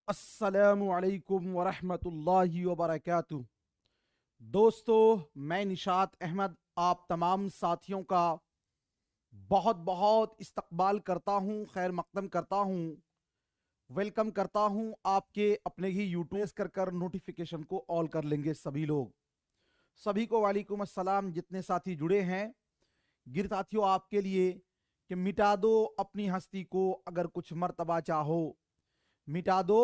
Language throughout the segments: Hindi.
अस्सलामु अलैकुम वरहमतुल्लाहि वबरकातुह। दोस्तों, मैं निशात अहमद आप तमाम साथियों का बहुत बहुत इस्तकबाल करता हूं, खैर मकदम करता हूं, वेलकम करता हूं आपके अपने ही यूट्यूब कर नोटिफिकेशन को ऑल कर लेंगे सभी लोग। सभी को वालेकुम अस्सलाम। जितने साथी जुड़े हैं, गिर साथियों, आपके लिए कि मिटा दो अपनी हस्ती को अगर कुछ मर्तबा चाहो, मिटा दो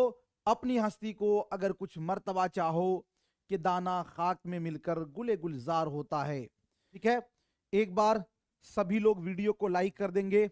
अपनी हस्ती को अगर कुछ मर्तबा चाहो, कि दाना खाक में मिलकर गुले गुलजार होता है। ठीक है, एक बार सभी लोग वीडियो को लाइक कर देंगे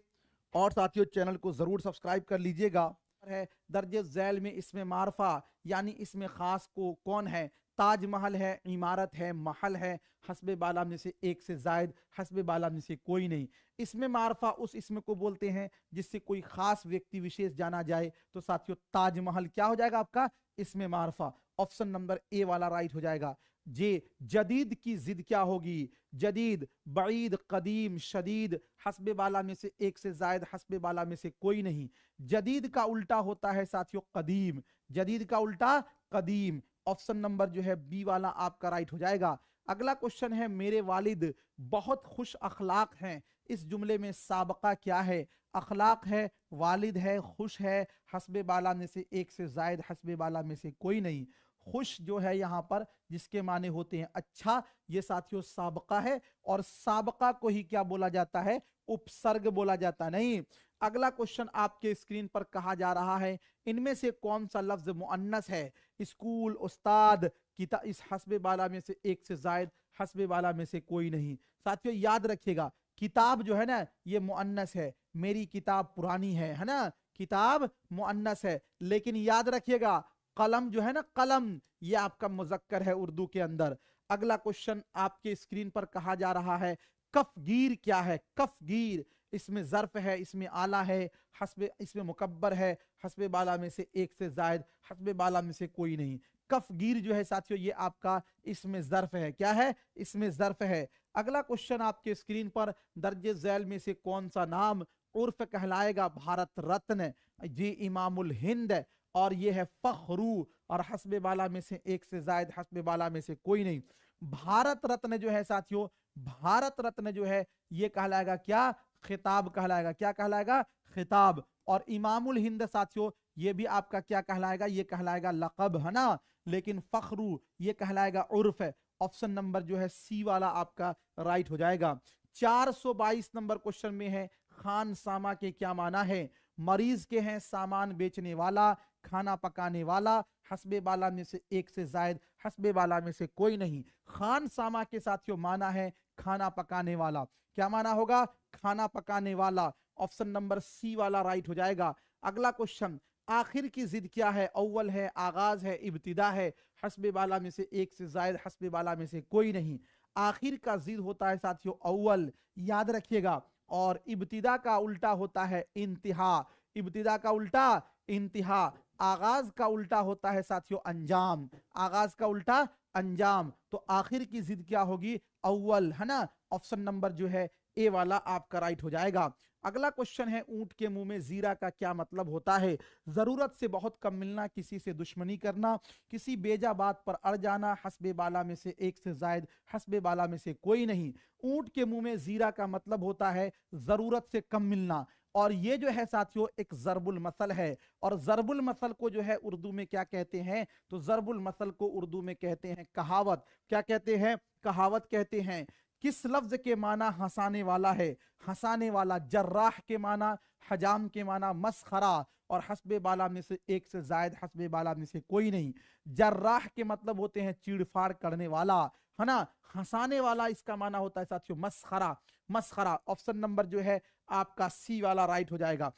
और साथियों चैनल को जरूर सब्सक्राइब कर लीजिएगा। है दर्जे झैल में इसमें मारफा यानी इसमें खास को कौन है? ताजमहल है, इमारत है, महल है, हस्बे बाला में से एक से जायद, हस्बे बाला में से कोई नहीं। इसमें मारफा उस इसम को बोलते हैं जिससे कोई खास व्यक्ति विशेष जाना जाए। तो साथियों ताजमहल क्या हो जाएगा आपका? इसमें मारफा। ऑप्शन नंबर ए वाला राइट हो जाएगा। जे जदीद की जिद क्या होगी? जदीद, बईद, कदीम, शदीद, हस्बे बाला में से एक से जायद, हस्बे बाला में से कोई नहीं। जदीद का उल्टा होता है साथियों कदीम। जदीद का उल्टा कदीम। ऑप्शन नंबर जो है बी वाला आपका राइट हो जाएगा। अगला क्वेश्चन है, मेरे वालिद बहुत खुश अखलाक हैं, इस जुमले में साबका क्या है? अखलाक है, वालिद है, खुश है, हस्बे बाला में से एक से जायद, हस्बे बाला में से कोई नहीं। खुश जो है यहाँ पर जिसके माने होते हैं अच्छा, ये साथियों साबका है। और साबका को ही क्या बोला जाता है? उपसर्ग बोला जाता नहीं। अगला क्वेश्चन आपके स्क्रीन पर कहा जा रहा है, इनमें से कौन सा लफ्ज मुअन्नस है? स्कूल, उस्ताद, किताब। इस हस्बे बाला में से एक से जायद, हस्बे बाला में से कोई नहीं। साथियों याद रखिएगा, किताब जो है ना ये मुअन्नस है। मेरी किताब पुरानी है ना, किताब मुअन्नस है। लेकिन याद रखिएगा कलम जो है ना, कलम, ये आपका मुजक्कर है उर्दू के अंदर। अगला क्वेश्चन आपके स्क्रीन पर कहा जा रहा है, कफगीर क्या है? कफगीर, इसमें जर्फ है, इसमें आला है, हस्बे इसमें मुकब्बर है, हस्बे बाला में से एक से जायद, हस्बे बाला में से कोई नहीं। कफगीर जो है साथियों ये आपका इसमें जर्फ है। क्या है? इसमें जर्फ है। अगला क्वेश्चन आपके स्क्रीन पर, दर्जे झैल में से कौन सा नाम उर्फ कहलाएगा भारत रत्न? जी इमामुल हिंद, और ये है फखरू, और हस्बे बाला में से एक से जायद, हस्बे बाला में से कोई नहीं। भारत रत्न जो है साथियों, भारत रत्न जो है ये कहलाएगा क्या? खिताब कहलाएगा। क्या कहलाएगा? खिताब। और इमामुल हिंद साथियों ये भी आपका क्या कहलाएगा? ये कहलाएगा लकब, है ना। लेकिन फखरू ये कहलाएगा उर्फ है। ऑप्शन नंबर जो है सी वाला आपका राइट हो जाएगा। 422 नंबर क्वेश्चन में है, खान सामा के क्या माना है? मरीज के हैं, सामान बेचने वाला, खाना पकाने वाला, हस्बे बाला में से एक से जायद, हस्बे बाला में से कोई नहीं। खान सामा के साथियों माना है खाना पकाने वाला। क्या माना होगा? खाना पकाने वाला। ऑप्शन नंबर सी वाला राइट हो जाएगा। अगला क्वेश्चन, आखिर की जिद क्या है? अव्वल है, आगाज है, इब्तिदा है, हस्बे बाला में से एक से जायद, हस्बे बाला में से कोई नहीं। आखिर का जिद होता है साथियों अव्वल, याद रखिएगा। और इब्तिदा का उल्टा होता है इंतहा। इब्तिदा का उल्टा इंतहा। आगाज का उल्टा होता है साथियों अंजाम। आगाज का उल्टा अंजाम। तो आखिर की जिद क्या होगी? अव्वल, है ना। ऑप्शन नंबर जो है ए वाला आपका राइट हो जाएगा। अगला क्वेश्चन है, ऊंट के मुंह में जीरा का क्या मतलब होता है? जरूरत से बहुत कम मिलना, किसी से दुश्मनी करना, किसी बेजा बात पर अड़ जाना, हस्बे बाला में से एक से जायद, हस्बे बाला में से कोई नहीं। ऊंट के मुंह में जीरा का मतलब होता है जरूरत से कम मिलना। और ये जो है साथियों एक जरबुल मसल है। और जरबुल मसल को जो है उर्दू में क्या कहते हैं? तो जरबुल मसल को उर्दू में कहते हैं कहावत। क्या कहते हैं? कहावत कहते हैं। किस लफ्ज के माना हंसाने वाला है? हंसाने वाला। जर्राह के माना, हजाम के माना मसखरा, और हस्बे बाला में से एक से जायद, हस्बे बाला में से कोई नहीं। जर्राह के मतलब होते हैं चीड़फाड़ करने वाला, है ना। हंसाने वाला इसका माना होता है साथियों मसखरा। मसखरा। ऑप्शन नंबर जो है आपका सी वाला राइट हो जाएगा।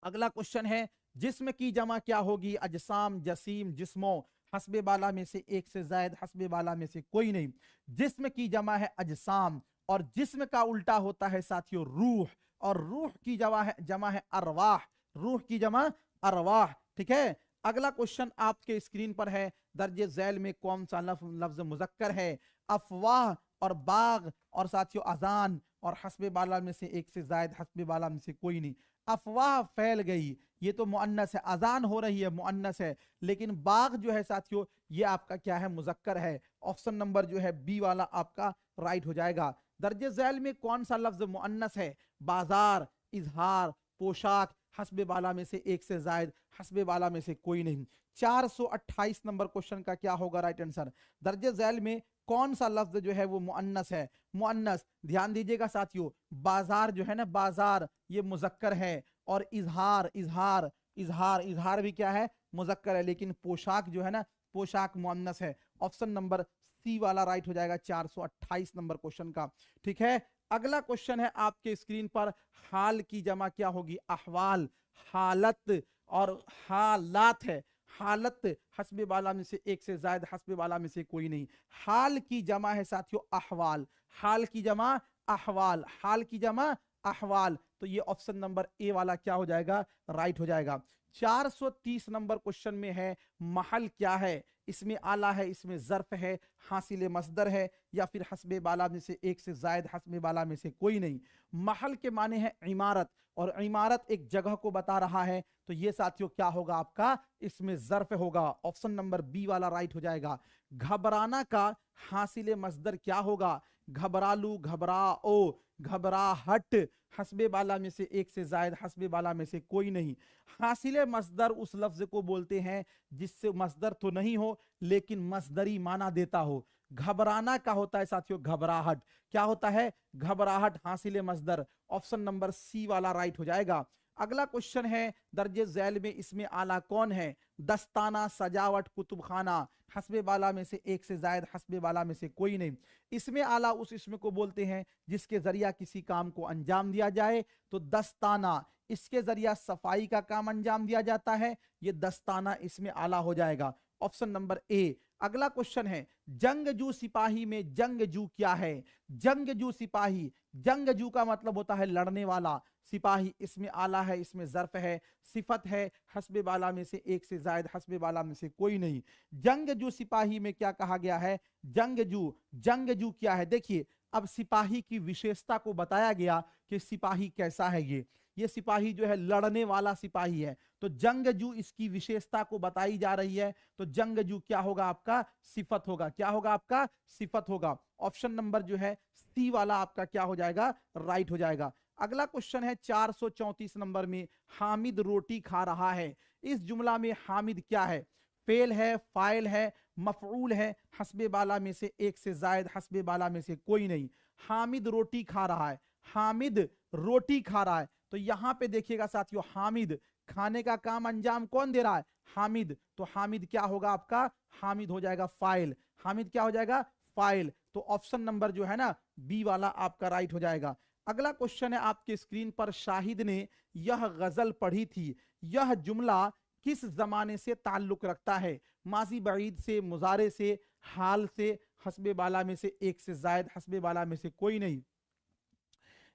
अगला क्वेश्चन है, जिस्म की जमा क्या होगी? अजसाम, जसीम, जिस्मों, हस्बे बाला में से एक से जायद, हस्बे बाला में से कोई नहीं। जिस्म की जमा है अजसाम, और जिस्म का उल्टा होता है साथियों रूह, और रूह की जमा है अरवाह। रूह की जमा अरवाह। ठीक है। अगला क्वेश्चन आपके स्क्रीन पर है, दर्जे झैल में कौन सा लफ्ज मुजक्कर है? अफवाह और बाग और साथियों अजान, और हस्बे बाला में से एक से जायद, हस्बे बाला में से कोई नहीं। अफवाह फैल गई, ये तो मुअन्नस है, अजान हो रही है मुअन्नस है, लेकिन बाग जो है साथियों ये आपका क्या है, मुजक्कर है। ऑप्शन नंबर जो है बी वाला आपका राइट हो जाएगा। दर्जे झैल में कौन सा लफ्ज मुअन्नस है? बाजार, इजहार, पोशाक, हस्बे बाला में से एक से जायद, हस्बे बाला में से कोई नहीं। 428 नंबर क्वेश्चन का क्या होगा राइट आंसर? दर्जे झैल में कौन सा लफ्ज जो है वो मुअन्नस है? मुअन्नस, ध्यान दीजिएगा साथियों, बाजार जो है ना, बाजार ये मुजक्कर है, और इजहार, इजहार, इजहार, इजहार भी क्या है, मुजक्कर है, लेकिन पोशाक जो है ना, पोशाक मुअन्नस है। ऑप्शन नंबर सी वाला राइट हो जाएगा 428 नंबर क्वेश्चन का। ठीक है, अगला क्वेश्चन है आपके स्क्रीन पर, हाल की जमा क्या होगी? अहवाल, हालत और हालात है। हालत हस्बे बाला में से एक से जायद, हस्बे बाला में से कोई नहीं। हाल की जमा है साथियों अहवाल, हाल की जमा अहवाल, हाल की जमा अहवाल, तो ये ऑप्शन नंबर ए वाला क्या हो जाएगा, राइट हो जाएगा। 430 नंबर क्वेश्चन में है, महल क्या है? इसमें आला है, इसमें ज़र्फ है, हासिल मसदर है, या फिर हस्बे बाला में से एक से जायद, हस्बे बाला में से कोई नहीं। महल के माने हैं इमारत, और इमारत एक जगह को बता रहा है, तो ये साथियों क्या होगा आपका, इसमें ज़र्फ होगा। ऑप्शन नंबर बी वाला राइट हो जाएगा। घबराना का हासिल मसदर क्या होगा? घबरालू, घबराओ, घबराहट, हस्बे बाला में से एक से जायद, हस्बे बाला में से कोई नहीं। हासिले मसदर उस लफ्ज को बोलते हैं जिससे मसदर तो नहीं हो लेकिन मसदरी माना देता हो। घबराना का होता है साथियों घबराहट, क्या होता है, घबराहट, हासिले मसदर। ऑप्शन नंबर सी वाला राइट हो जाएगा। अगला क्वेश्चन है, दर्जे झैल में इसमें आला कौन है? दस्ताना, सजावट, कुतुब खाना, हस्बे बाला में से एक से जायद, हस्बे बाला में से कोई नहीं। इसमें आला उस इसमें को बोलते हैं जिसके जरिया किसी काम को अंजाम दिया जाए, तो दस्ताना, इसके जरिया सफाई का काम अंजाम दिया जाता है, ये दस्ताना इसमें आला हो जाएगा। Option number A. अगला क्वेश्चन है, जंगजू सिपाही में जंगजू क्या है? जंगजू सिपाही, जंगजू का मतलब होता है लड़ने वाला, सिपाही इसमें आला है, इसमें ज़र्फ है, सिफत है, हस्बे बाला में से एक से जायद, हस्बे बाला में से कोई नहीं। जंगजू सिपाही में क्या कहा गया है? जंगजू, जंगजू क्या है? देखिए अब सिपाही की विशेषता को बताया गया कि सिपाही कैसा है, ये सिपाही जो है लड़ने वाला सिपाही है, तो जंगजू इसकी विशेषता को बताई जा रही है, तो जंगजू क्या होगा आपका, सिफत होगा। क्या होगा आपका, सिफत होगा। ऑप्शन नंबर जो है सी वाला आपका क्या हो जाएगा, राइट हो जाएगा। अगला क्वेश्चन है 434 नंबर में, हामिद रोटी खा रहा है। इस जुमला में हामिद क्या है? फेल है, फाइल है, मफऊल है, हस्बे बाला में से एक से जायद, हस्बे बाला में से कोई नहीं। हामिद रोटी खा रहा है, हामिद रोटी खा रहा है, तो यहां पे देखिएगा साथियों, हामिद खाने का काम अंजाम कौन दे रहा है? हामिद, तो हामिद क्या होगा आपका, हामिद हो जाएगा फाइल, हामिद क्या हो जाएगा, फाइल, तो ऑप्शन नंबर जो है ना बी वाला आपका राइट हो जाएगा। अगला क्वेश्चन है आपके स्क्रीन पर, शाहिद ने यह गजल पढ़ी थी, यह जुमला किस जमाने से ताल्लुक रखता है? माजी बईद से, मुजारे से, हाल से, हस्बे बाला में से एक से जायद, हस्बे बाला में से कोई नहीं।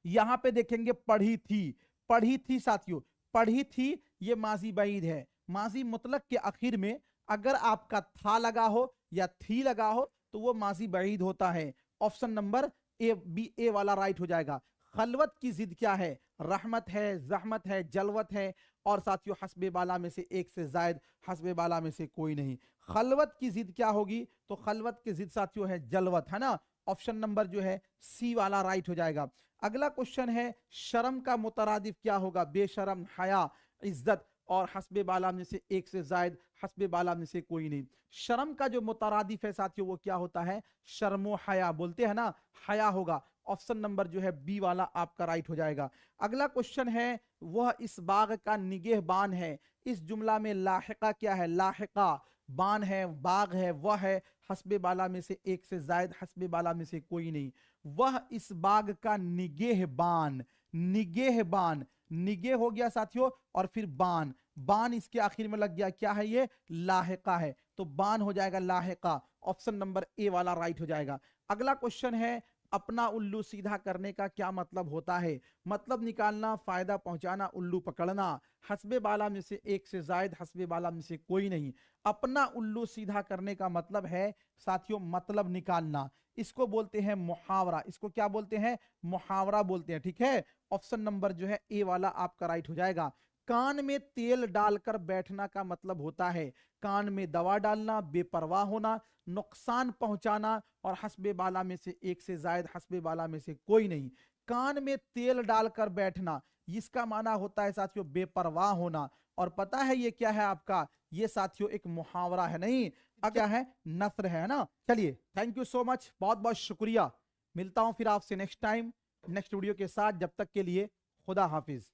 यहां पे देखेंगे पढ़ी थी, पढ़ी थी साथियों, पढ़ी थी ये माजी बईद है। माजी मुतलक के आखिर में अगर आपका था लगा हो या थी लगा हो तो वो माजी बईद होता है। ऑप्शन नंबर ए, बी, ए वाला राइट हो जाएगा। खलवत की जिद क्या है? रहमत है, जहमत है, जलवत है, और साथियों हस्बे बाला में से एक से जायद, हस्बे बाला में से कोई नहीं। खलवत की जिद क्या होगी? तो खलवत की जिद साथियों है जलवत, है ना। ऑप्शन नंबर जो है सी वाला राइट हो जाएगा। अगला क्वेश्चन है, शर्म का मुतरादिफ क्या होगा? बेशरम, हया, इज्जत, और हस्बे बाला में से एक से जायद, हस्बे बाला में से कोई नहीं। शर्म का जो मुतरादिफ है साथियों वो क्या होता है? शर्मो हया, बोलते हैं ना, हया होगा। ऑप्शन नंबर जो है बी वाला आपका राइट हो जाएगा। अगला क्वेश्चन है, वह इस बाग का निगहबान है। इस जुमला में लाहिका क्या है? लाहिका बान है, बाग है, वह है, हस्बे बाला में से एक से जायद, हस्बे बाला में से कोई नहीं। वह इस बाग का निगहबान, निगहबान, निगे हो गया साथियों, और फिर बान, बान इसके आखिर में लग गया, क्या है ये? लाहिका है, तो बान हो जाएगा लाहिका। ऑप्शन नंबर ए वाला राइट हो जाएगा। अगला क्वेश्चन है, अपना उल्लू सीधा करने का क्या मतलब होता है? मतलब निकालना, फायदा पहुंचाना, उल्लू पकड़ना। हस्बे बाला में से एक से जायद, हस्बे बाला में से कोई नहीं। अपना उल्लू सीधा करने का मतलब है साथियों मतलब निकालना। इसको बोलते हैं मुहावरा। इसको क्या बोलते हैं? मुहावरा बोलते हैं। ठीक है, ऑप्शन नंबर जो है ए वाला आपका राइट हो जाएगा। कान में तेल डालकर बैठना का मतलब होता है कान में दवा डालना, बेपरवाह होना, नुकसान पहुंचाना, और हस्बे बाला में से एक से जायद, हस्बे बाला में से कोई नहीं। कान में तेल डालकर बैठना, इसका माना होता है साथियों बेपरवाह होना। और पता है ये क्या है आपका? ये साथियों एक मुहावरा है, नहीं क्या है? नस्र है ना। चलिए, थैंक यू सो मच, बहुत बहुत शुक्रिया। मिलता हूं फिर आपसे नेक्स्ट टाइम नेक्स्ट वीडियो के साथ। जब तक के लिए खुदा हाफिज।